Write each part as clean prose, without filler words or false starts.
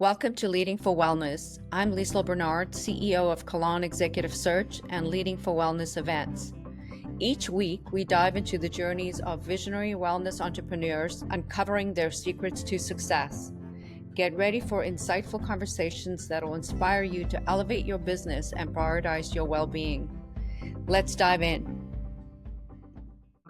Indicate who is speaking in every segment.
Speaker 1: Welcome to Leading for Wellness. I'm Liesl Bernard, CEO of Cologne Executive Search and Leading for Wellness events. Each week, we dive into the journeys of visionary wellness entrepreneurs, uncovering their secrets to success. Get ready for insightful conversations that will inspire you to elevate your business and prioritize your well-being. Let's dive in.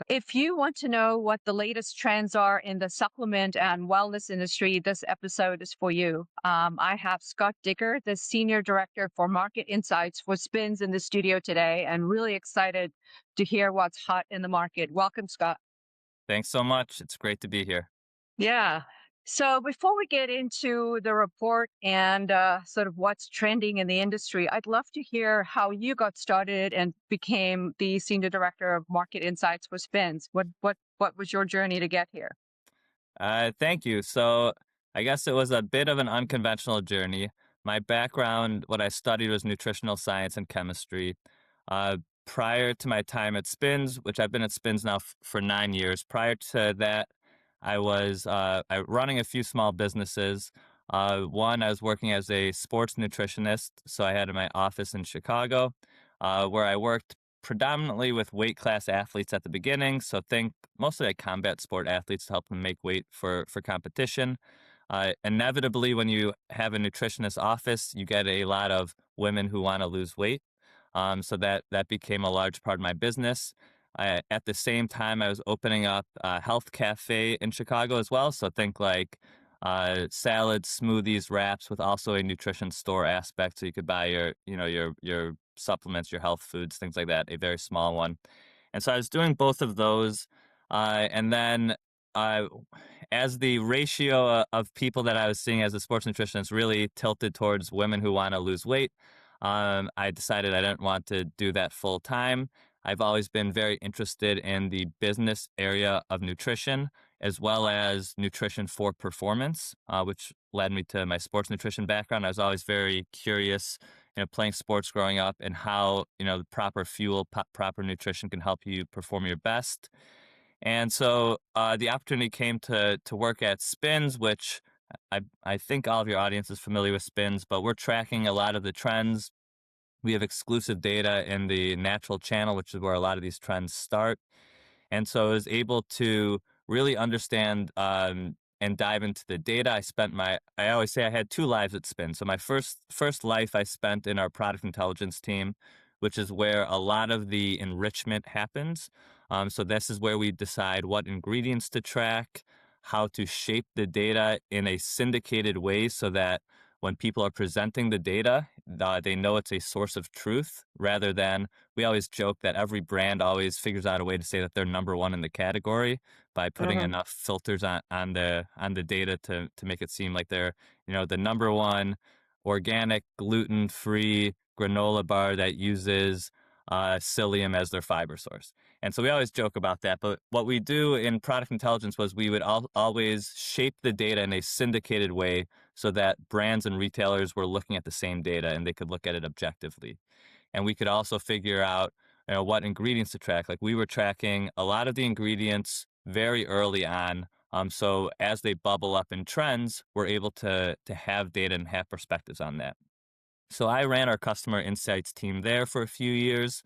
Speaker 1: If you want to know what the latest trends are in the supplement and wellness industry, this episode is for you. I have Scott Dicker, the Senior Director for Market Insights for Spins in the studio today, and really excited to hear what's hot in the market. Welcome, Scott.
Speaker 2: Thanks so much. It's great to be here.
Speaker 1: Yeah. So before we get into the report and sort of what's trending in the industry, I'd love to hear how you got started and became the Senior Director of Market Insights for Spins. What was your journey to get here?
Speaker 2: Thank you. So I guess it was a bit of an unconventional journey. My background, what I studied was nutritional science and chemistry. Uh, Prior to my time at Spins, which I've been at Spins now for 9 years, prior to that, I was running a few small businesses. One, I was working as a sports nutritionist. So I had my office in Chicago, where I worked predominantly with weight class athletes at the beginning. So think mostly like combat sport athletes to help them make weight for competition. Inevitably, when you have a nutritionist office, you get a lot of women who want to lose weight. So that became a large part of my business. At the same time, I was opening up a health cafe in Chicago as well. So think like salads, smoothies, wraps, with also a nutrition store aspect. So you could buy your supplements, your health foods, things like that. A very small one. And so I was doing both of those, and then uh, as the ratio of people that I was seeing as a sports nutritionist really tilted towards women who want to lose weight, I decided I didn't want to do that full time. I've always been very interested in the business area of nutrition as well as nutrition for performance, which led me to my sports nutrition background. I was always very curious, playing sports growing up and how, the proper fuel, proper nutrition can help you perform your best. And so the opportunity came to work at Spins, which I think all of your audience is familiar with Spins, but we're tracking a lot of the trends. We have exclusive data in the natural channel, which is where a lot of these trends start. And so I was able to really understand and dive into the data. I always say I had two lives at Spin. So my first life I spent in our product intelligence team, which is where a lot of the enrichment happens. So this is where we decide what ingredients to track, how to shape the data in a syndicated way so that when people are presenting the data, they know it's a source of truth rather than, we always joke that every brand always figures out a way to say that they're number one in the category by putting
Speaker 1: Mhm.
Speaker 2: enough filters on the data to make it seem like they're, the number one organic gluten-free granola bar that uses psyllium as their fiber source. And so we always joke about that. But what we do in product intelligence was we would always shape the data in a syndicated way so that brands and retailers were looking at the same data and they could look at it objectively. And we could also figure out, what ingredients to track. Like we were tracking a lot of the ingredients very early on. So as they bubble up in trends, we're able to have data and have perspectives on that. So I ran our customer insights team there for a few years.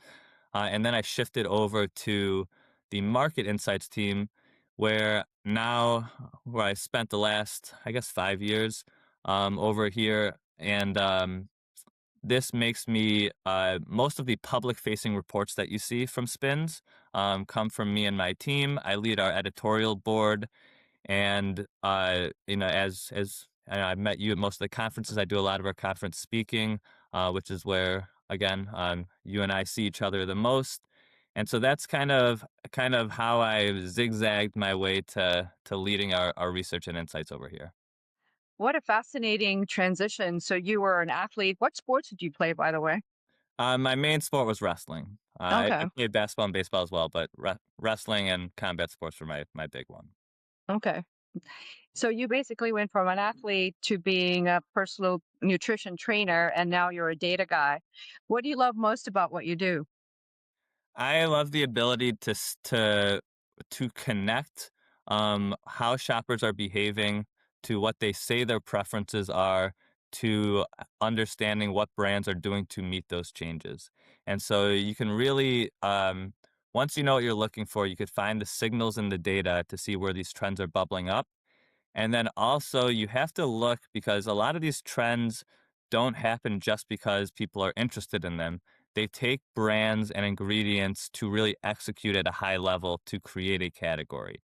Speaker 2: And then I shifted over to the market insights team, where I spent the last, I guess, 5 years over here. And this makes me, most of the public facing reports that you see from Spins come from me and my team. I lead our editorial board. And, as I've met you at most of the conferences, I do a lot of our conference speaking, which is where, again, you and I see each other the most. And so that's kind of how I zigzagged my way to leading our research and insights over here.
Speaker 1: What a fascinating transition. So you were an athlete. What sports did you play, by the way?
Speaker 2: My main sport was wrestling. I
Speaker 1: Okay.
Speaker 2: played basketball and baseball as well, but wrestling and combat sports were my big one.
Speaker 1: Okay. So you basically went from an athlete to being a personal nutrition trainer, and now you're a data guy. What do you love most about what you do?
Speaker 2: I love the ability to connect how shoppers are behaving to what they say their preferences are to understanding what brands are doing to meet those changes. And so you can really, once you know what you're looking for, you could find the signals in the data to see where these trends are bubbling up. And then also, you have to look because a lot of these trends don't happen just because people are interested in them. They take brands and ingredients to really execute at a high level to create a category.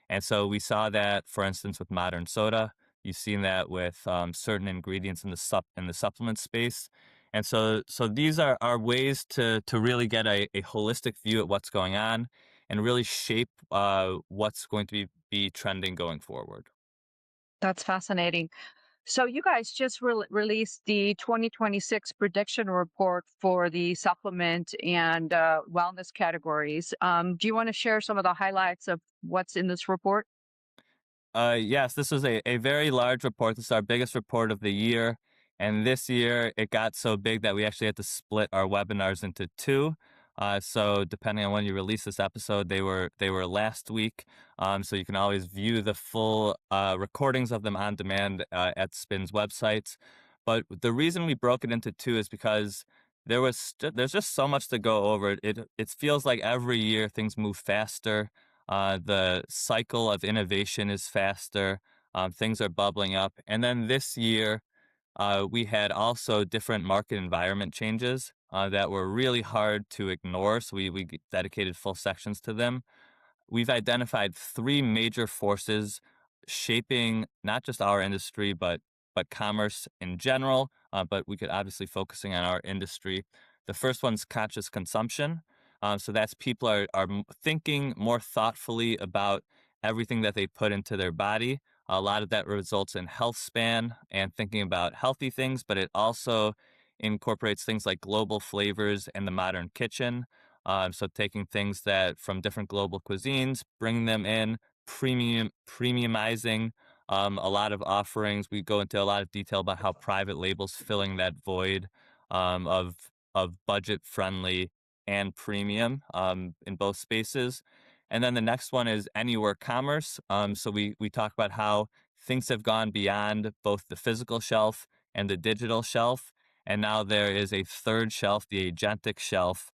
Speaker 2: And so we saw that, for instance, with modern soda. You've seen that with certain ingredients in the supplement space. And so these are ways to really get a holistic view at what's going on and really shape what's going to be trending going forward.
Speaker 1: That's fascinating. So you guys just released the 2026 prediction report for the supplement and wellness categories. Do you want to share some of the highlights of what's in this report?
Speaker 2: Yes, this was a very large report. This is our biggest report of the year. And this year it got so big that we actually had to split our webinars into two. So depending on when you release this episode, they were last week. So you can always view the full recordings of them on demand at Spin's websites. But the reason we broke it into two is because there's just so much to go over. It feels like every year things move faster, the cycle of innovation is faster. Things are bubbling up. And then this year, we had also different market environment changes that were really hard to ignore. So we dedicated full sections to them. We've identified three major forces shaping not just our industry, but commerce in general. But we could obviously focusing on our industry. The first one's conscious consumption. So that's people are thinking more thoughtfully about everything that they put into their body. A lot of that results in health span and thinking about healthy things, but it also incorporates things like global flavors and the modern kitchen. So taking things that from different global cuisines, bringing them in, premiumizing a lot of offerings. We go into a lot of detail about how private labels filling that void of budget friendly and premium in both spaces. And then the next one is anywhere commerce. So we talk about how things have gone beyond both the physical shelf and the digital shelf. And now there is a third shelf, the agentic shelf,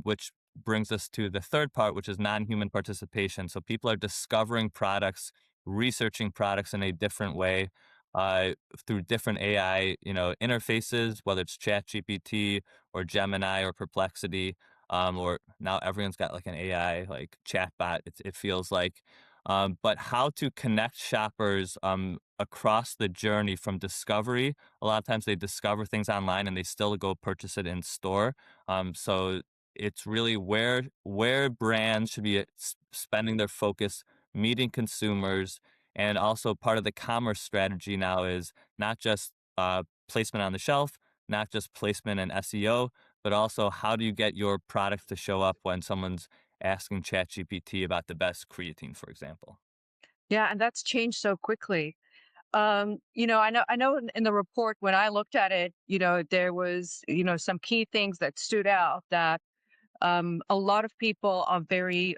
Speaker 2: which brings us to the third part, which is non-human participation. So people are discovering products, researching products in a different way uh, through different AI, interfaces, whether it's ChatGPT or Gemini or Perplexity, or now everyone's got like an AI like chatbot. It feels like, but how to connect shoppers across the journey from discovery. A lot of times they discover things online and they still go purchase it in store. So it's really where brands should be spending their focus, meeting consumers, and also part of the commerce strategy now is not just placement on the shelf, not just placement and SEO, but also how do you get your product to show up when someone's asking ChatGPT about the best creatine, for example.
Speaker 1: Yeah, and that's changed so quickly. I know in the report when I looked at it, there was, some key things that stood out that a lot of people are very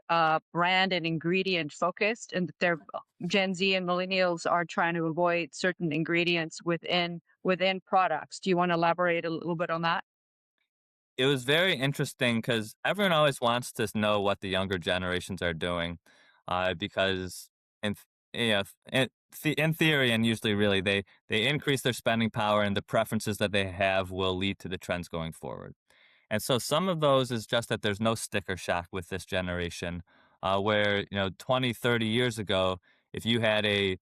Speaker 1: brand and ingredient focused, and that they're Gen Z and millennials are trying to avoid certain ingredients within products. Do you want to elaborate a little bit on that?
Speaker 2: It was very interesting because everyone always wants to know what the younger generations are doing, because in th- in theory and usually really they increase their spending power and the preferences that they have will lead to the trends going forward. And so some of those is just that there's no sticker shock with this generation, where 20, 30 years ago, if you had a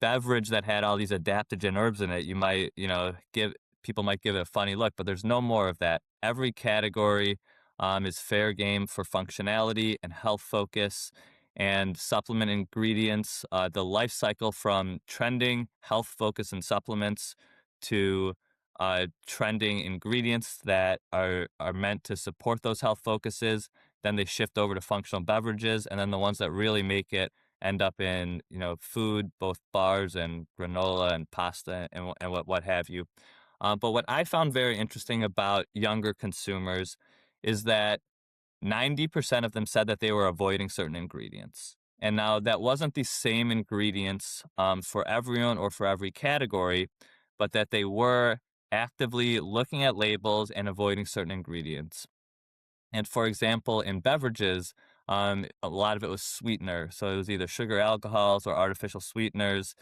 Speaker 2: beverage that had all these adaptogen herbs in it, you might, give people might give it a funny look, but there's no more of that. Every category is fair game for functionality and health focus and supplement ingredients. The life cycle from trending health focus and supplements to trending ingredients that are meant to support those health focuses. Then they shift over to functional beverages, and then the ones that really make it end up in food, both bars and granola and pasta and what have you. But what I found very interesting about younger consumers is that 90% of them said that they were avoiding certain ingredients. And now that wasn't the same ingredients for everyone or for every category, but that they were actively looking at labels and avoiding certain ingredients. And for example, in beverages, a lot of it was sweetener. So it was either sugar alcohols or artificial sweeteners.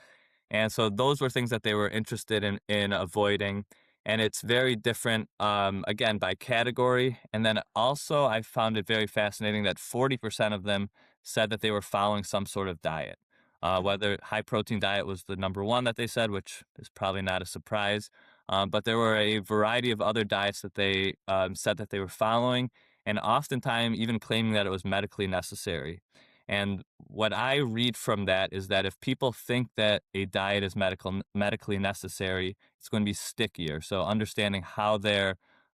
Speaker 2: And so those were things that they were interested in avoiding. And it's very different, again, by category. And then also, I found it very fascinating that 40% of them said that they were following some sort of diet. Whether high protein diet was the number one that they said, which is probably not a surprise. But there were a variety of other diets that they said that they were following, and oftentimes even claiming that it was medically necessary. And what I read from that is that if people think that a diet is medically necessary, it's going to be stickier. So understanding how their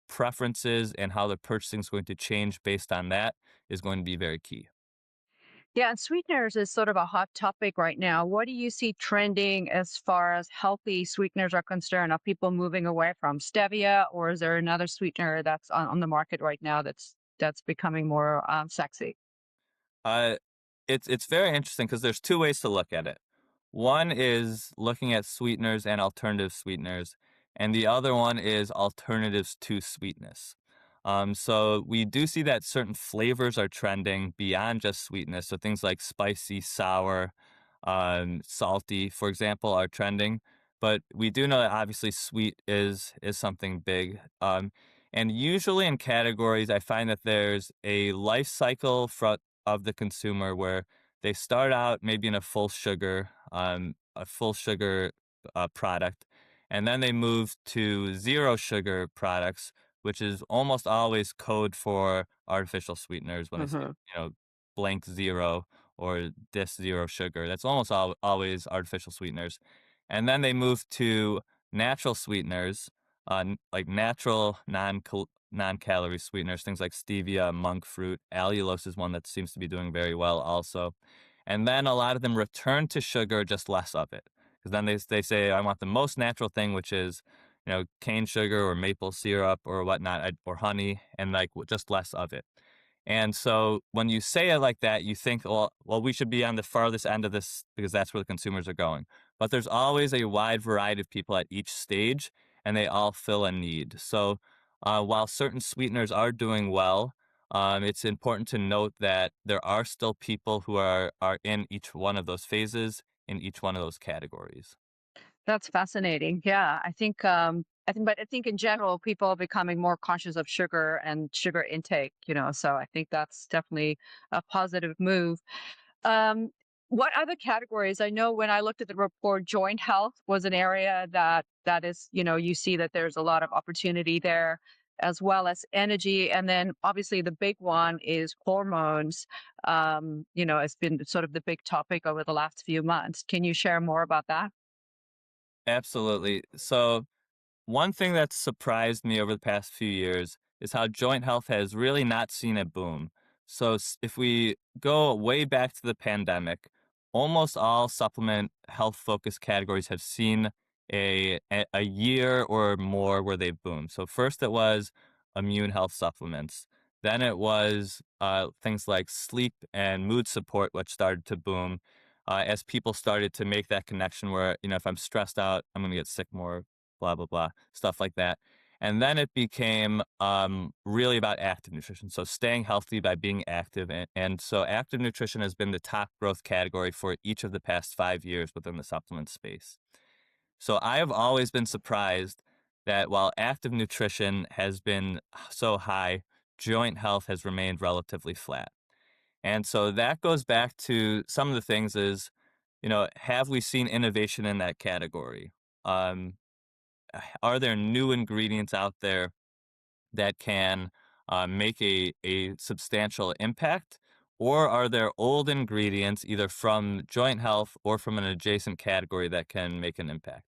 Speaker 2: preferences and how their purchasing is going to change based on that is going to be very key.
Speaker 1: Yeah, and sweeteners is sort of a hot topic right now. What do you see trending as far as healthy sweeteners are concerned? Are people moving away from stevia, or is there another sweetener that's on the market right now that's becoming more sexy?
Speaker 2: Uh, it's very interesting because there's two ways to look at it. One is looking at sweeteners and alternative sweeteners, and the other one is alternatives to sweetness. So we do see that certain flavors are trending beyond just sweetness. So things like spicy, sour, salty, for example, are trending. But we do know that obviously sweet is something big. And usually in categories, I find that there's a life cycle of the consumer where they start out maybe in a full sugar product, and then they move to zero sugar products, which is almost always code for artificial sweeteners. When they say,
Speaker 1: Hmm.
Speaker 2: blank zero or this zero sugar, that's almost always artificial sweeteners. And then they move to natural sweeteners, like natural non-calorie sweeteners, things like stevia, monk fruit, allulose is one that seems to be doing very well also. And then a lot of them return to sugar, just less of it. Because then they say, I want the most natural thing, which is, cane sugar or maple syrup or whatnot, or honey, and like just less of it. And so when you say it like that, you think, well, we should be on the farthest end of this because that's where the consumers are going. But there's always a wide variety of people at each stage, and they all fill a need. So while certain sweeteners are doing well, it's important to note that there are still people who are in each one of those phases, in each one of those categories.
Speaker 1: That's fascinating. Yeah, but I think in general, people are becoming more conscious of sugar and sugar intake. So I think that's definitely a positive move. Um, what other categories? I know when I looked at the report, joint health was an area that is, you see that there's a lot of opportunity there, as well as energy, and then obviously the big one is hormones. It's been sort of the big topic over the last few months. Can you share more about that?
Speaker 2: Absolutely. So one thing that's surprised me over the past few years is how joint health has really not seen a boom. So, if we go way back to the pandemic, almost all supplement health focused categories have seen a year or more where they've boomed. So, first it was immune health supplements. Then it was things like sleep and mood support, which started to boom as people started to make that connection where, if I'm stressed out, I'm going to get sick more, blah blah blah, stuff like that. And then it became really about active nutrition, so staying healthy by being active, and so active nutrition has been the top growth category for each of the past 5 years within the supplement space. So I have always been surprised that while active nutrition has been so high, joint health has remained relatively flat. And so that goes back to some of the things is, have we seen innovation in that category? um, are there new ingredients out there that can make a substantial impact? Or are there old ingredients, either from joint health or from an adjacent category, that can make an impact?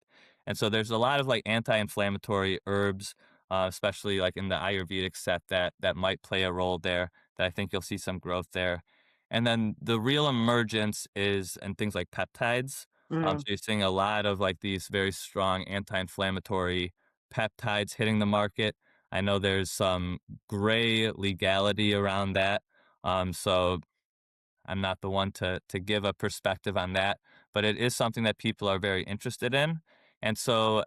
Speaker 2: And so there's a lot of like anti-inflammatory herbs, especially like in the Ayurvedic set, that might play a role there. That I think you'll see some growth there. And then the real emergence is and things like peptides. So you're seeing a lot of like these very strong anti-inflammatory peptides hitting the market. I know there's some gray legality around that. So I'm not the one to give a perspective on that, but it is something that people are very interested in. And so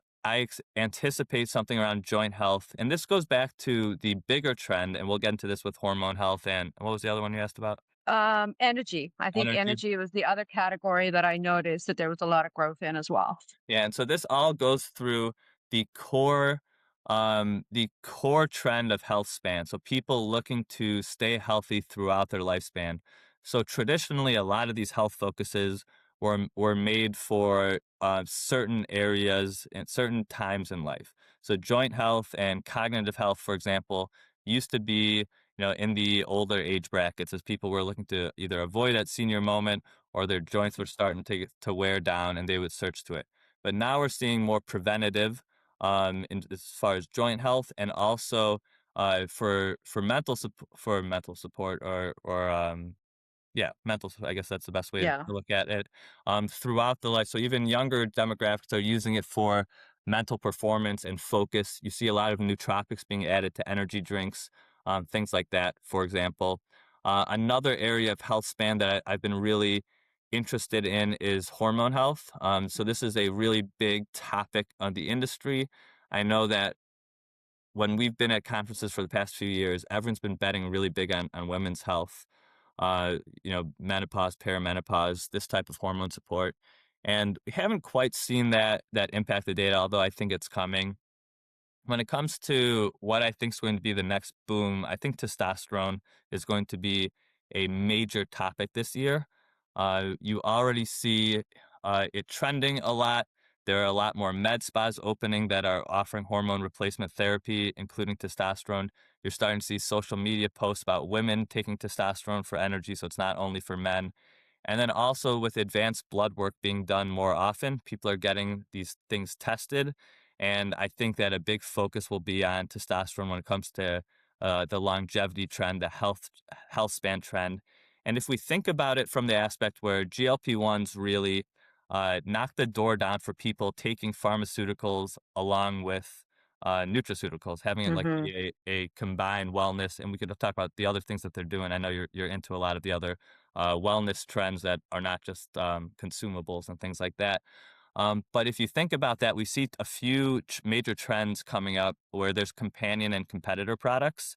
Speaker 2: anticipate something around joint health. And this goes back to the bigger trend, and we'll get into this with hormone health. And what was the other one you asked about?
Speaker 3: Energy. I think
Speaker 2: Energy.
Speaker 3: energy was the other category that I noticed that there was a lot of growth in as well.
Speaker 2: Yeah, and so this all goes through the core trend of health span. So people looking to stay healthy throughout their lifespan. So traditionally, a lot of these health focuses were made for certain areas and certain times in life. So joint health and cognitive health, for example, used to be in the older age brackets as people were looking to either avoid that senior moment or their joints were starting to wear down and they would search to it. But now we're seeing more preventative as far as joint health and also for mental support or yeah, I guess that's the best way to
Speaker 3: Yeah.
Speaker 2: look at it, throughout the life. So even younger demographics are using it for mental performance and focus. You see a lot of nootropics being added to energy drinks, things like that, for example. Another area of health span that I've been really interested in is hormone health. So this is a really big topic on the industry. I know that when we've been at conferences for the past few years, everyone's been betting really big on women's health, menopause, perimenopause, this type of hormone support. And we haven't quite seen that impact the data, although I think it's coming. When it comes to what I think is going to be the next boom, I think testosterone is going to be a major topic this year. You already see it trending a lot. There are a lot more med spas opening that are offering hormone replacement therapy, including testosterone. You're starting to see social media posts about women taking testosterone for energy, so it's not only for men. And then also with advanced blood work being done more often, people are getting these things tested. And I think that a big focus will be on testosterone when it comes to the longevity trend, the health span trend. And if we think about it from the aspect where GLP-1s really knock the door down for people taking pharmaceuticals along with nutraceuticals, having it like
Speaker 3: Hmm.
Speaker 2: be a combined wellness, and we could talk about the other things that they're doing. I know you're into a lot of the other wellness trends that are not just consumables and things like that. But if you think about that, we see a few major trends coming up where there's companion and competitor products.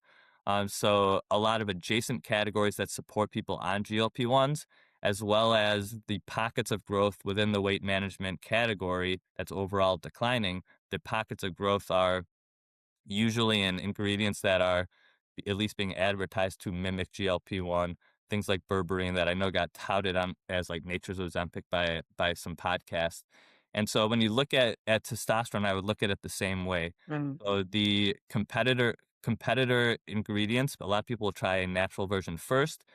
Speaker 2: So a lot of adjacent categories that support people on GLP-1s, as well as the pockets of growth within the weight management category that's overall declining. The pockets of growth are usually in ingredients that are at least being advertised to mimic GLP-1, things like berberine that I know got touted on as like nature's Ozempic by some podcasts. And so when you look at testosterone, I would look at it the same way.
Speaker 3: Mm.
Speaker 2: So the competitor ingredients, a lot of people will try a natural version first.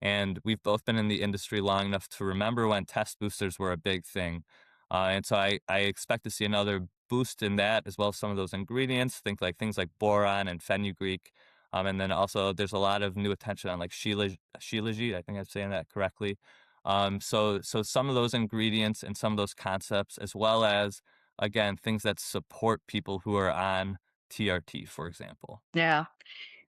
Speaker 2: And we've both been in the industry long enough to remember when test boosters were a big thing. And so I expect to see another boost in that, as well as some of those ingredients. Think like things like boron and fenugreek. And then also there's a lot of new attention on like shilajit. I think I'm saying that correctly. So some of those ingredients and some of those concepts, as well as again things that support people who are on TRT, for example.
Speaker 3: Yeah.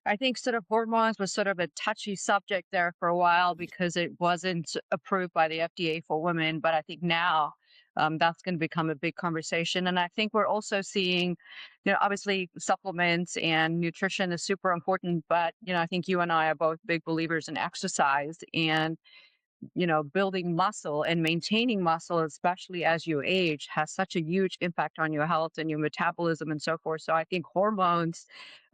Speaker 3: I think sort of hormones was sort of a touchy subject there for a while because it wasn't approved by the FDA for women. But I think now that's going to become a big conversation. And I think we're also seeing, obviously supplements and nutrition is super important. But, I think you and I are both big believers in exercise and, building muscle and maintaining muscle, especially as you age, has such a huge impact on your health and your metabolism and so forth. So I think hormones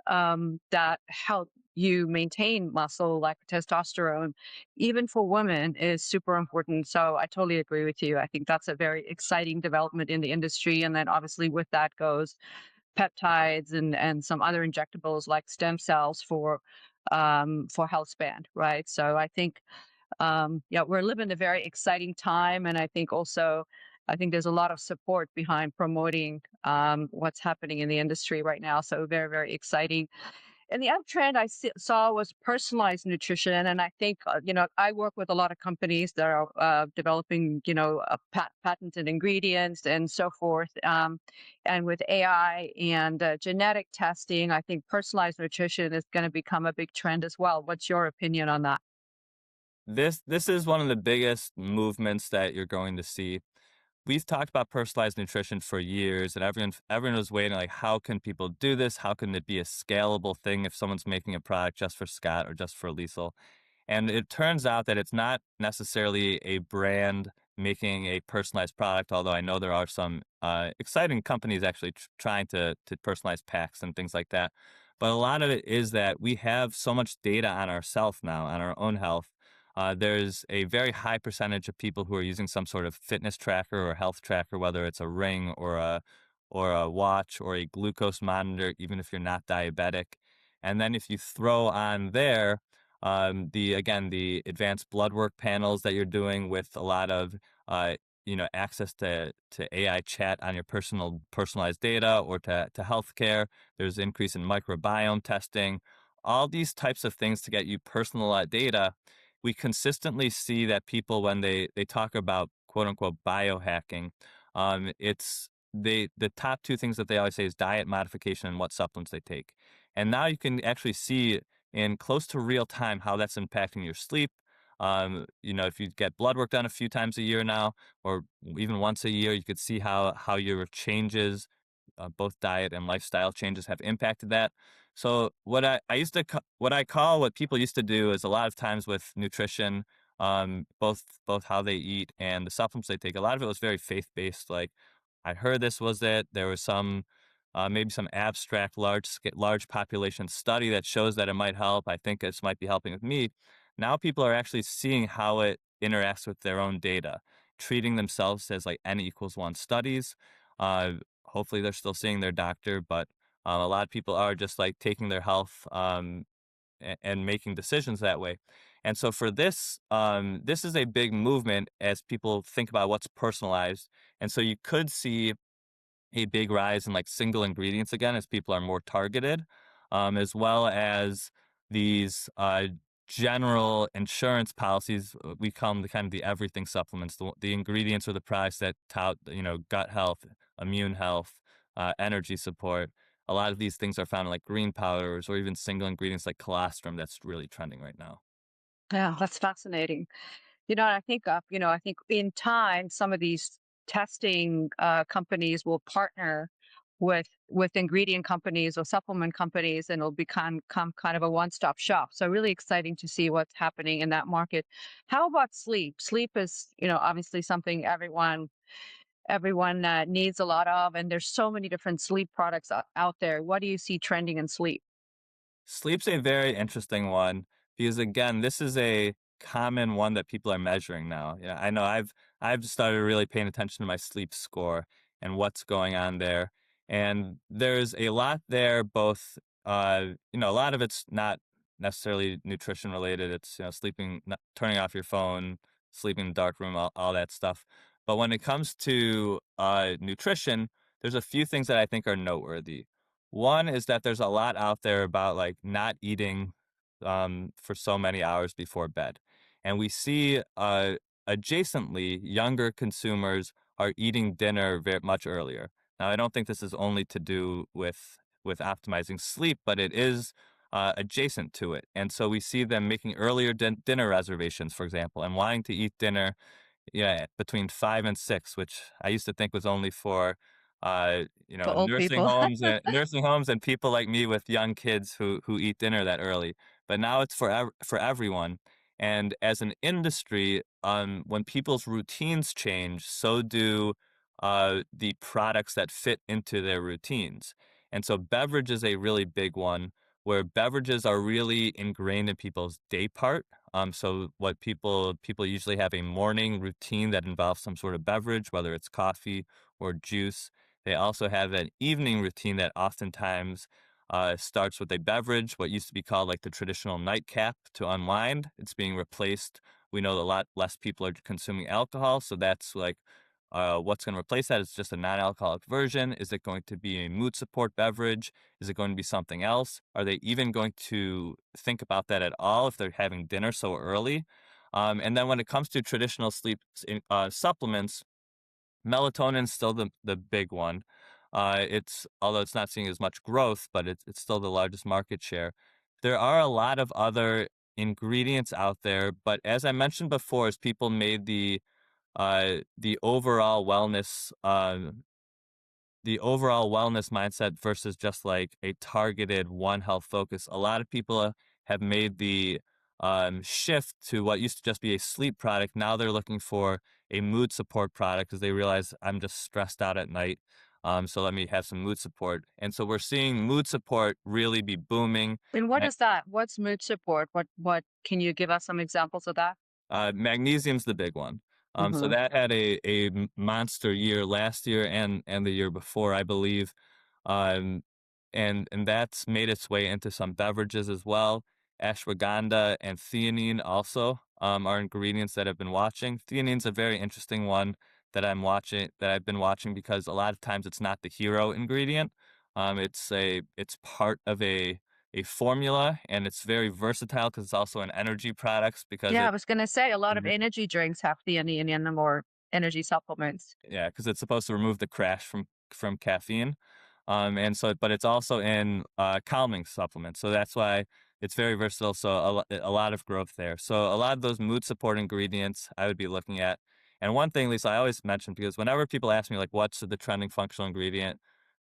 Speaker 3: that help you maintain muscle, like testosterone, even for women, is super important. So I totally agree with you. I think that's a very exciting development in the industry. And then obviously with that goes peptides and some other injectables like stem cells for health span, right? So I think yeah, we're living a very exciting time, and I think also I think there's a lot of support behind promoting what's happening in the industry right now. So very, very exciting. And the other trend saw was personalized nutrition. And I think, I work with a lot of companies that are developing, patented ingredients and so forth. And with AI and genetic testing, I think personalized nutrition is going to become a big trend as well. What's your opinion on that?
Speaker 2: this is one of the biggest movements that you're going to see. We've talked about personalized nutrition for years, and everyone was waiting, like, how can people do this? How can it be a scalable thing if someone's making a product just for Scott or just for Liesel? And it turns out that it's not necessarily a brand making a personalized product, although I know there are some exciting companies actually trying to personalize packs and things like that. But a lot of it is that we have so much data on ourselves now, on our own health. There's a very high percentage of people who are using some sort of fitness tracker or health tracker, whether it's a ring or a watch or a glucose monitor, even if you're not diabetic. And then if you throw on there the advanced blood work panels that you're doing with a lot of uh, access to AI chat on your personalized data or to healthcare. There's increase in microbiome testing, all these types of things to get you personalized data. We consistently see that people, when they talk about quote unquote biohacking, it's the top two things that they always say is diet modification and what supplements they take. And now you can actually see in close to real time how that's impacting your sleep. If you get blood work done a few times a year now, or even once a year, you could see how your changes, both diet and lifestyle changes, have impacted that. So I used to what people used to do is a lot of times with nutrition, both how they eat and the supplements they take. A lot of it was very faith based. Like, I heard this was it. There was some maybe some abstract large population study that shows that it might help. I think this might be helping with me. Now people are actually seeing how it interacts with their own data, treating themselves as like N=1 studies. Uh, Hopefully they're still seeing their doctor, but a lot of people are just like taking their health and making decisions that way. And so for this, this is a big movement as people think about what's personalized. And so you could see a big rise in like single ingredients again as people are more targeted, as well as these general insurance policies. We call them the kind of the everything supplements, the ingredients or the products that tout, gut health, immune health, energy support. A lot of these things are found in like green powders or even single ingredients like colostrum. That's really trending right now.
Speaker 3: Yeah, that's fascinating. I think in time, some of these testing companies will partner with ingredient companies or supplement companies, and it'll become kind of a one-stop shop. So really exciting to see what's happening in that market. How about sleep? Sleep is, obviously something everyone needs a lot of, and there's so many different sleep products out there. What do you see trending in sleep?
Speaker 2: Sleep's a very interesting one because again, this is a common one that people are measuring now. Yeah, I know I've started really paying attention to my sleep score and what's going on there. And there's a lot there, both a lot of it's not necessarily nutrition related. It's sleeping, turning off your phone, sleeping in the dark room, all that stuff. But when it comes to nutrition, there's a few things that I think are noteworthy. One is that there's a lot out there about like not eating for so many hours before bed. And we see adjacently younger consumers are eating dinner very much earlier. Now, I don't think this is only to do with optimizing sleep, but it is adjacent to it. And so we see them making earlier dinner reservations, for example, and wanting to eat dinner, yeah, between 5 and 6, which I used to think was only for,
Speaker 3: For old people.
Speaker 2: nursing homes and people like me with young kids who eat dinner that early. But now it's for everyone. And as an industry, when people's routines change, so do the products that fit into their routines. And so beverage is a really big one where beverages are really ingrained in people's day part. So what people usually have a morning routine that involves some sort of beverage, whether it's coffee or juice. They also have an evening routine that oftentimes starts with a beverage, what used to be called like the traditional nightcap to unwind. It's being replaced. We know that a lot less people are consuming alcohol, so that's like what's going to replace that is just a non-alcoholic version. Is it going to be a mood support beverage? Is it going to be something else? Are they even going to think about that at all if they're having dinner so early? And then when it comes to traditional sleep supplements, melatonin's still the big one. It's although it's not seeing as much growth, but it's still the largest market share. There are a lot of other ingredients out there, but as I mentioned before, as people made the overall wellness mindset versus just like a targeted one health focus. A lot of people have made the shift to what used to just be a sleep product. Now they're looking for a mood support product because they realize I'm just stressed out at night. So let me have some mood support. And so we're seeing mood support really be booming.
Speaker 3: And what is that? What's mood support? What can you give us some examples of that?
Speaker 2: Magnesium's the big one. So
Speaker 3: Hmm.
Speaker 2: that had a monster year last year and the year before, I believe. Um, and that's made its way into some beverages as well. Ashwagandha and theanine also are ingredients that I've been watching. Theanine's a very interesting one that I've been watching because a lot of times it's not the hero ingredient. It's part of a formula, and it's very versatile because it's also an energy products because
Speaker 3: Yeah, I
Speaker 2: it
Speaker 3: was going to say a lot of
Speaker 2: Mhm.
Speaker 3: energy drinks have theanine in them or energy supplements.
Speaker 2: Yeah, because it's supposed to remove the crash from caffeine, and so but it's also in, calming supplements, so that's why it's very versatile, so a lot of growth there. So a lot of those mood support ingredients I would be looking at, and one thing, Lisa, I always mention because whenever people ask me, like, "What's the trending functional ingredient?"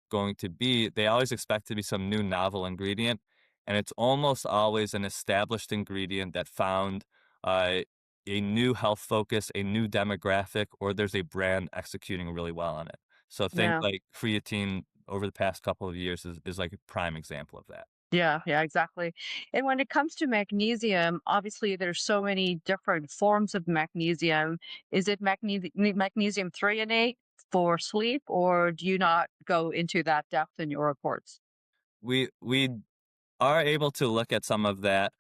Speaker 2: going to be, they always expect to be some new novel ingredient, and it's almost always an established ingredient that found uh, a new health focus, a new demographic, or there's a brand executing really well on it. So think
Speaker 3: Yeah.
Speaker 2: like creatine over the past couple of years is like a prime example of that.
Speaker 3: Yeah, yeah, exactly. And when it comes to magnesium, obviously there's so many different forms of magnesium. Is it magnesium threonate for sleep, or do you not go into that depth in your reports?
Speaker 2: We are able to look at some of that.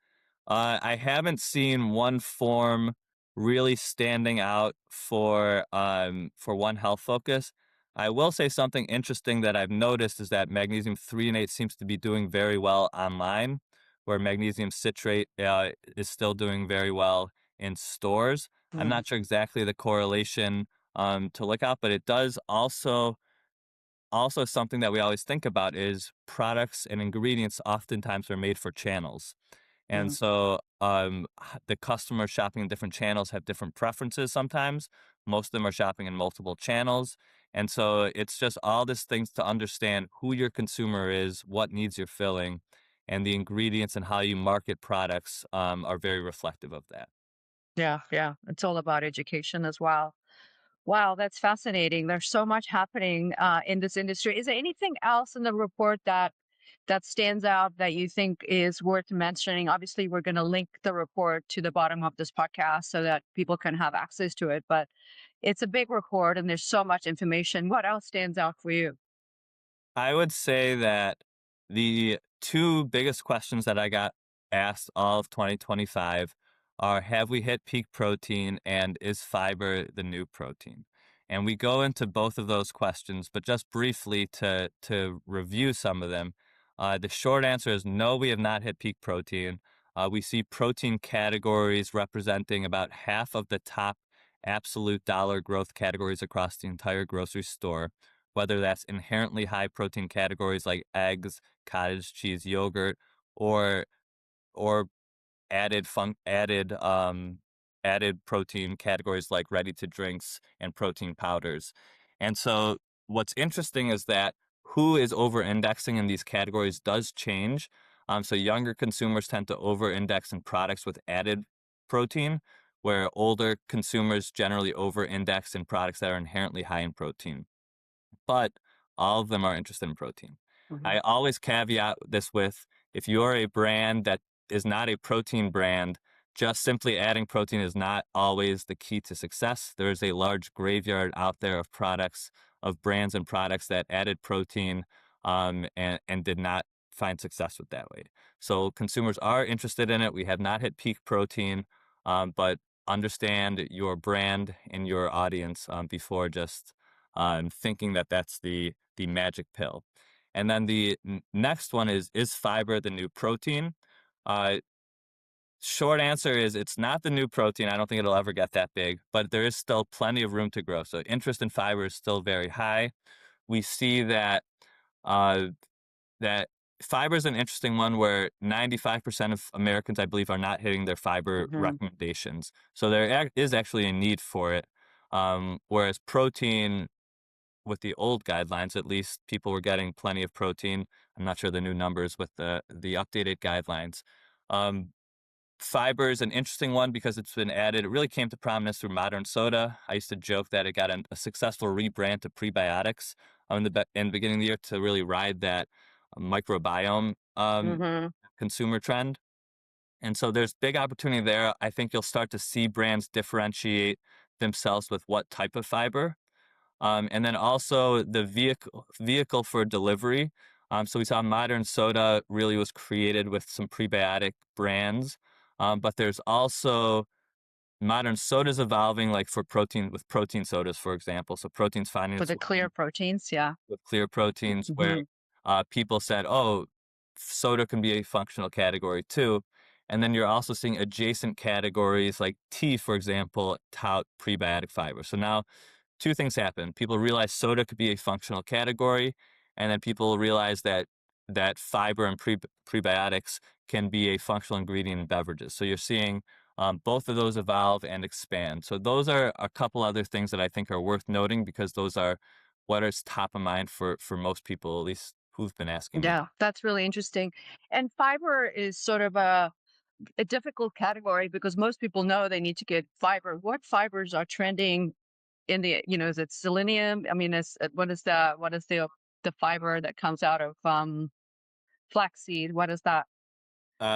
Speaker 2: I haven't seen one form really standing out for one health focus. I will say something interesting that I've noticed is that magnesium threonate seems to be doing very well online, where magnesium citrate is still doing very well in stores. I'm
Speaker 3: Mm,
Speaker 2: not sure exactly the correlation to look out, but it does also something that we always think about is products and ingredients oftentimes are made for channels. And
Speaker 3: mm.
Speaker 2: so the customers shopping in different channels have different preferences sometimes. Most of them are shopping in multiple channels. And so it's just all these things to understand who your consumer is, what needs you're filling, and the ingredients and how you market products are very reflective of that.
Speaker 3: Yeah, yeah. It's all about education as well. Wow, that's fascinating. There's so much happening in this industry. Is there anything else in the report that stands out that you think is worth mentioning? Obviously, we're going to link the report to the bottom of this podcast so that people can have access to it. But it's a big report, and there's so much information. What else stands out for you?
Speaker 2: I would say that the two biggest questions that I got asked all of 2025 are, have we hit peak protein and is fiber the new protein? And we go into both of those questions, but just briefly to review some of them. The short answer is no, we have not hit peak protein. We see protein categories representing about half of the top absolute dollar growth categories across the entire grocery store, whether that's inherently high protein categories like eggs, cottage cheese, yogurt, or or added protein categories like ready to drinks and protein powders. And so what's interesting is that who is over indexing in these categories does change. So younger consumers tend to over index in products with added protein, where older consumers generally over index in products that are inherently high in protein, but all of them are interested in protein.
Speaker 3: Mhm.
Speaker 2: I always caveat this with, if you're a brand that is not a protein brand, just simply adding protein is not always the key to success. There is a large graveyard out there of products, of brands and products that added protein and did not find success with that way. So consumers are interested in it. We have not hit peak protein, but understand your brand and your audience before just thinking that that's the magic pill. And then the next one is fiber the new protein? Uh, Short answer is it's not the new protein. I don't think it'll ever get that big, but there is still plenty of room to grow. So interest in fiber is still very high. We see that uh, that fiber is an interesting one where 95% of Americans, I believe, are not hitting their fiber
Speaker 3: Hmm.
Speaker 2: recommendations. So there is actually a need for it. Whereas protein, with the old guidelines, at least, people were getting plenty of protein. I'm not sure the new numbers with the updated guidelines. Um, Fiber is an interesting one because it's been added. It really came to prominence through modern soda. I used to joke that it got a successful rebrand to prebiotics in the beginning of the year to really ride that microbiome
Speaker 3: Hmm.
Speaker 2: consumer trend. And so there's big opportunity there. I think you'll start to see brands differentiate themselves with what type of fiber. And then also the vehicle for delivery. So we saw modern soda really was created with some prebiotic brands. But there's also modern sodas evolving, like for protein, with protein sodas, for example. So protein's finding
Speaker 3: For
Speaker 2: its
Speaker 3: the
Speaker 2: way
Speaker 3: clear proteins, yeah.
Speaker 2: with clear proteins, where
Speaker 3: Hmm.
Speaker 2: people said, "Oh, soda can be a functional category too." And then you're also seeing adjacent categories like tea, for example, tout prebiotic fiber. So now two things happen. People realize soda could be a functional category, and then people realize that fiber and prebiotics can be a functional ingredient in beverages. So you're seeing both of those evolve and expand. So those are a couple other things that I think are worth noting because those are what is top of mind for most people, at least who've been asking me.
Speaker 3: Yeah, that's really interesting. And fiber is sort of a difficult category because most people know they need to get fiber. What fibers are trending in the, is it selenium? I mean, what is the fiber that comes out of flaxseed? What is that?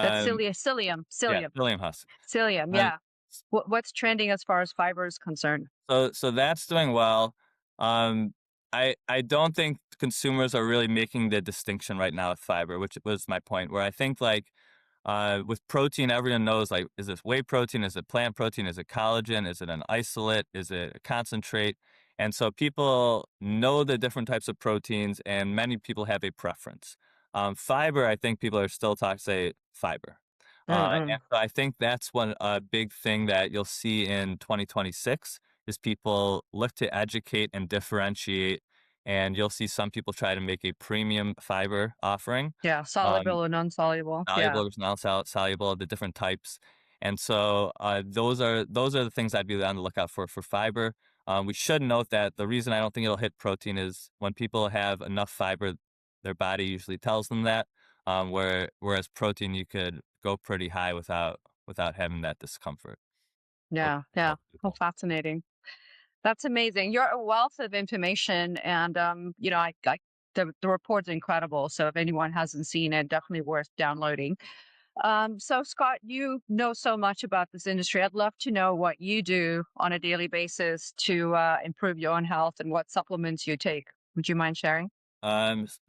Speaker 3: That's
Speaker 2: Um, yeah,
Speaker 3: psyllium,
Speaker 2: psyllium husk.
Speaker 3: psyllium.
Speaker 2: Um,
Speaker 3: Yeah. What's trending as far as fiber is concerned?
Speaker 2: so that's doing well. Um, I don't think consumers are really making the distinction right now with fiber, which was my point, where I think like with protein, everyone knows like, is this whey protein? Is it plant protein? Is it collagen? Is it an isolate? Is it a concentrate? And so people know the different types of proteins, and many people have a preference. Fiber, I think people are still talking say fiber. And
Speaker 3: Mm-mm.
Speaker 2: so I think that's one big thing that you'll see in 2026 is people look to educate and differentiate, and you'll see some people try to make a premium fiber offering.
Speaker 3: Yeah,
Speaker 2: Um,
Speaker 3: soluble and non-soluble. Yeah.
Speaker 2: Soluble versus non-soluble, the different types. And so those are the things I'd be on the lookout for fiber. We should note that the reason I don't think it'll hit protein is when people have enough fiber, their body usually tells them that. Whereas protein, you could go pretty high without having that discomfort. For
Speaker 3: Yeah. Yeah.
Speaker 2: most
Speaker 3: Oh,
Speaker 2: people.
Speaker 3: fascinating. That's amazing. You're a wealth of information, and the report's incredible. So if anyone hasn't seen it, definitely worth downloading. So Scott, you know so much about this industry. I'd love to know what you do on a daily basis to improve your own health and what supplements you take. Would you mind sharing?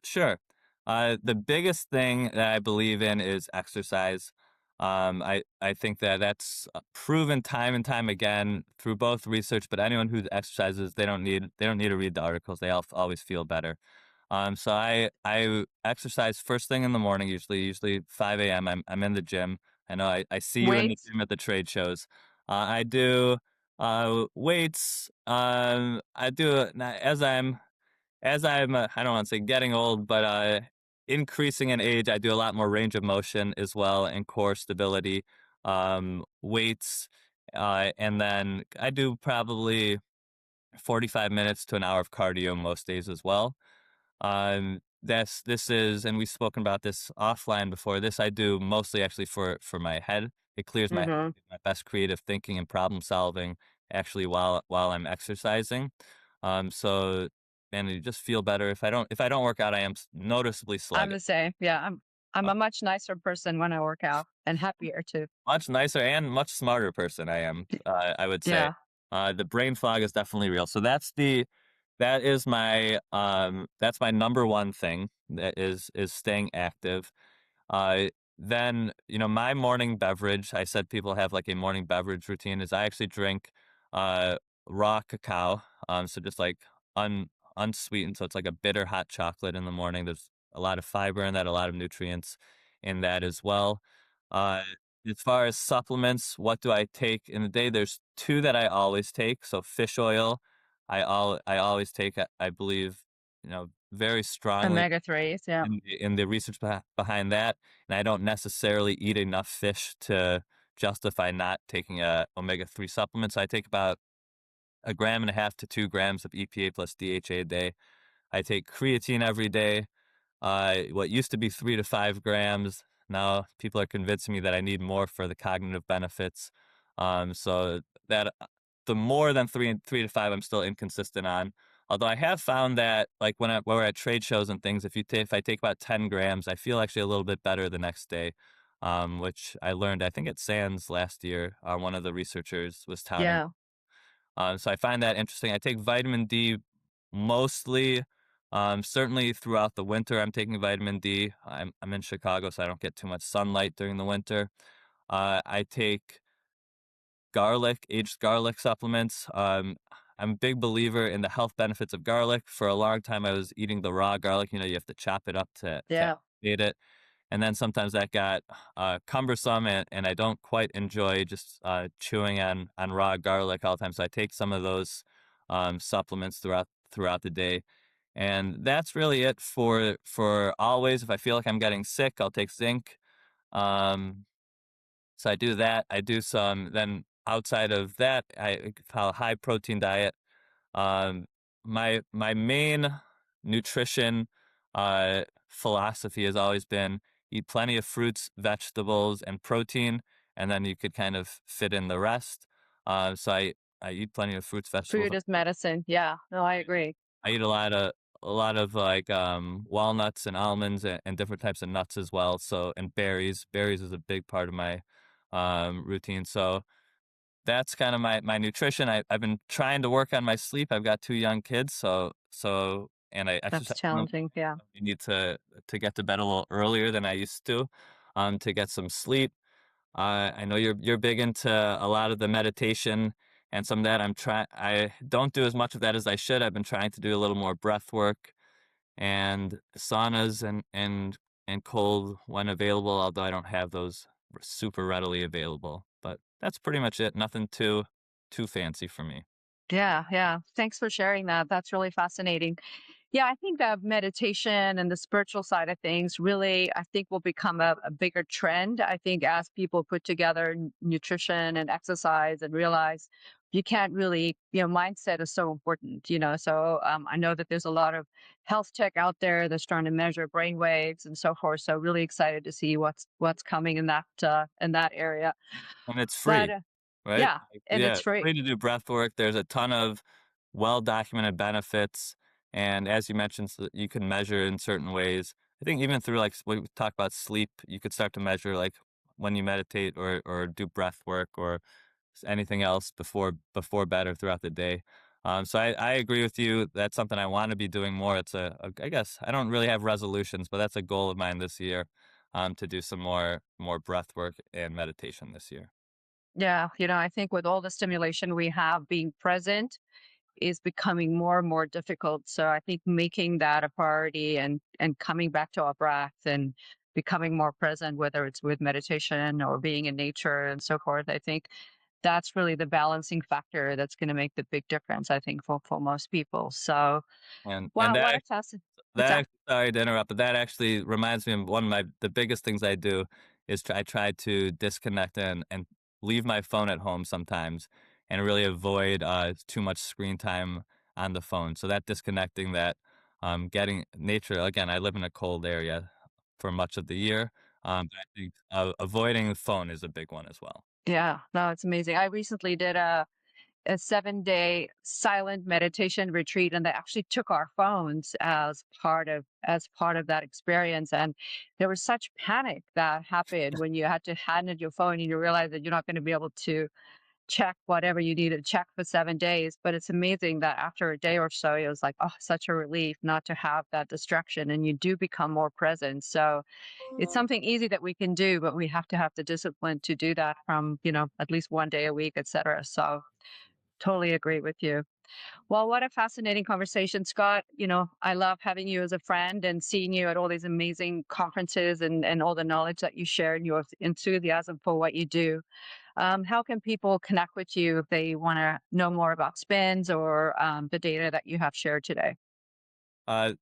Speaker 2: Sure. The biggest thing that I believe in is exercise. I think that that's proven time and time again through both research, but anyone who exercises, they don't need to read the articles. They always feel better. So I exercise first thing in the morning, usually 5 a.m. I'm in the gym. I know I see you in the
Speaker 3: Weights,
Speaker 2: gym at the trade shows. I do weights. I do as I'm, I don't want to say getting old, but increasing in age, I do a lot more range of motion as well and core stability, weights, and then I do probably 45 minutes to an hour of cardio most days as well. This is, and we've spoken about this offline before. This I do mostly actually for my head. It clears my head,
Speaker 3: hmm
Speaker 2: my best creative thinking and problem solving actually while I'm exercising. So and you just feel better. If I don't work out, I am noticeably
Speaker 3: I'm
Speaker 2: sluggish.
Speaker 3: the same. Yeah, I'm
Speaker 2: Uh,
Speaker 3: a much nicer person when I work out and happier too.
Speaker 2: Much nicer and much smarter person I am. I would say.
Speaker 3: Yeah.
Speaker 2: The brain fog is definitely real. So that's my number one thing that is staying active. Uh, then, my morning beverage, I said people have like a morning beverage routine, is I actually drink uh, raw cacao. So just like unsweetened. So it's like a bitter hot chocolate in the morning. There's a lot of fiber in that, a lot of nutrients in that as well. Uh, as far as supplements, what do I take in the day? There's two that I always take. So fish oil, I always take. I believe, very strongly
Speaker 3: Omega-3s, yeah.
Speaker 2: in the research behind that, and I don't necessarily eat enough fish to justify not taking a omega-3 supplement. So I take about 1.5 to 2 grams of EPA plus DHA a day. I take creatine every day. What used to be 3 to 5 grams, now people are convincing me that I need more for the cognitive benefits. So that the more than 3 to 5, I'm still inconsistent on. Although I have found that, like when we're at trade shows and things, if I take about 10 grams, I feel actually a little bit better the next day. Which I learned, I think at SANS last year. One of the researchers was touting.
Speaker 3: Yeah.
Speaker 2: So I find that interesting. I take vitamin D mostly, certainly throughout the winter. I'm taking vitamin D. I'm in Chicago, so I don't get too much sunlight during the winter. I take aged garlic supplements. I'm a big believer in the health benefits of garlic. For a long time, I was eating the raw garlic. You have to chop it up to
Speaker 3: Yeah.
Speaker 2: eat it. And then sometimes that got cumbersome, and I don't quite enjoy just chewing on raw garlic all the time. So I take some of those supplements throughout the day, and that's really it for always. If I feel like I'm getting sick, I'll take zinc. Um, so I do that. I do some. Then outside of that, I follow a high protein diet. um, my main nutrition philosophy has always been eat plenty of fruits, vegetables, and protein, and then you could kind of fit in the rest. So I eat plenty of fruits, vegetables.
Speaker 3: Food is medicine. Yeah. No, I agree.
Speaker 2: I eat a lot of like walnuts and almonds and different types of nuts as well. So and berries. Berries is a big part of my routine. So that's kind of my nutrition. I've been trying to work on my sleep. I've got 2 young kids, and I
Speaker 3: That's
Speaker 2: exercise.
Speaker 3: challenging. Yeah.
Speaker 2: You need to get to bed a little earlier than I used to get some sleep. I know you're big into a lot of the meditation and some of that. I don't do as much of that as I should. I've been trying to do a little more breath work and saunas and cold when available, although I don't have those super readily available. But that's pretty much it. Nothing too fancy for me.
Speaker 3: Yeah. Yeah. Thanks for sharing that. That's really fascinating. Yeah, I think that meditation and the spiritual side of things really, I think, will become a bigger trend. I think as people put together nutrition and exercise and realize you can't really, mindset is so important, So I know that there's a lot of health tech out there that's trying to measure brain waves and so forth. So really excited to see what's coming in that area.
Speaker 2: And it's
Speaker 3: But
Speaker 2: free, right?
Speaker 3: yeah,
Speaker 2: Like,
Speaker 3: and
Speaker 2: yeah,
Speaker 3: it's
Speaker 2: it's
Speaker 3: free.
Speaker 2: free to do breath work. There's a ton of well-documented benefits, and as you mentioned, you can measure in certain ways. I think even through, like, we talk about sleep, you could start to measure, like, when you meditate or do breath work or anything else before bed or throughout the day. So I agree with you. That's something I want to be doing more. I guess I don't really have resolutions, but that's a goal of mine this year, to do some more breath work and meditation this year.
Speaker 3: Yeah, I think with all the stimulation we have, being present is becoming more and more difficult. So I think making that a priority and coming back to our breath and becoming more present, whether it's with meditation or being in nature and so forth, I think that's really the balancing factor that's going to make the big difference, I think, for most people. So
Speaker 2: And
Speaker 3: wow, what
Speaker 2: that
Speaker 3: a fascinating. What's
Speaker 2: That
Speaker 3: that?
Speaker 2: sorry to interrupt, but that actually reminds me of one of the biggest things I do is I try to disconnect and leave my phone at home sometimes and really avoid too much screen time on the phone. So that disconnecting that getting nature again, I live in a cold area for much of the year. But I think avoiding the phone is a big one as well.
Speaker 3: Yeah, no, it's amazing. I recently did a 7-day silent meditation retreat, and they actually took our phones as part of that experience. And there was such panic that happened when you had to hand in your phone and you realize that you're not going to be able to check whatever you need to check for 7 days. But it's amazing that after a day or so, it was like, oh, such a relief not to have that distraction, and you do become more present. So it's something easy that we can do, but we have to have the discipline to do that from, at least one day a week, et cetera. So totally agree with you. Well, what a fascinating conversation, Scott. I love having you as a friend and seeing you at all these amazing conferences and all the knowledge that you share and your enthusiasm for what you do. How can people connect with you if they want to know more about spins or the data that you have shared today?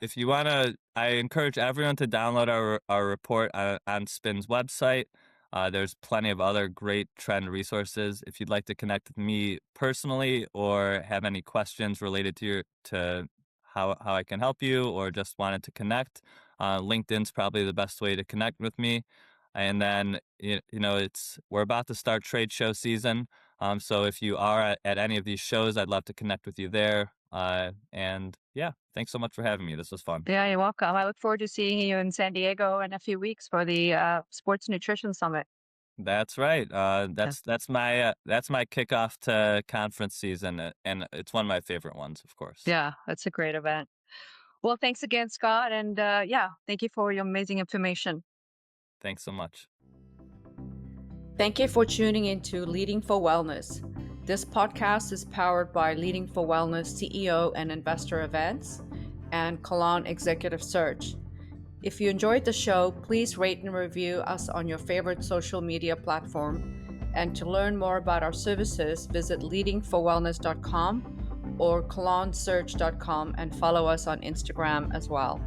Speaker 2: If you want to, I encourage everyone to download our report on Spin's website. There's plenty of other great trend resources. If you'd like to connect with me personally or have any questions related to how I can help you or just wanted to connect, LinkedIn's probably the best way to connect with me. And then we're about to start trade show season. So if you are at any of these shows, I'd love to connect with you there. And yeah, thanks so much for having me. This was fun.
Speaker 3: Yeah, you're welcome. I look forward to seeing you in San Diego in a few weeks for the Sports Nutrition Summit.
Speaker 2: That's right.
Speaker 3: Yeah.
Speaker 2: That's my kickoff to conference season, and it's one of my favorite ones, of course.
Speaker 3: Yeah, that's a great event. Well, thanks again, Scott. And yeah, thank you for your amazing information.
Speaker 2: Thanks so much.
Speaker 1: Thank you for tuning into Leading for Wellness. This podcast is powered by Leading for Wellness CEO and Investor Events and Kalon Executive Search. If you enjoyed the show, please rate and review us on your favorite social media platform. And to learn more about our services, visit leadingforwellness.com or kalonsearch.com and follow us on Instagram as well.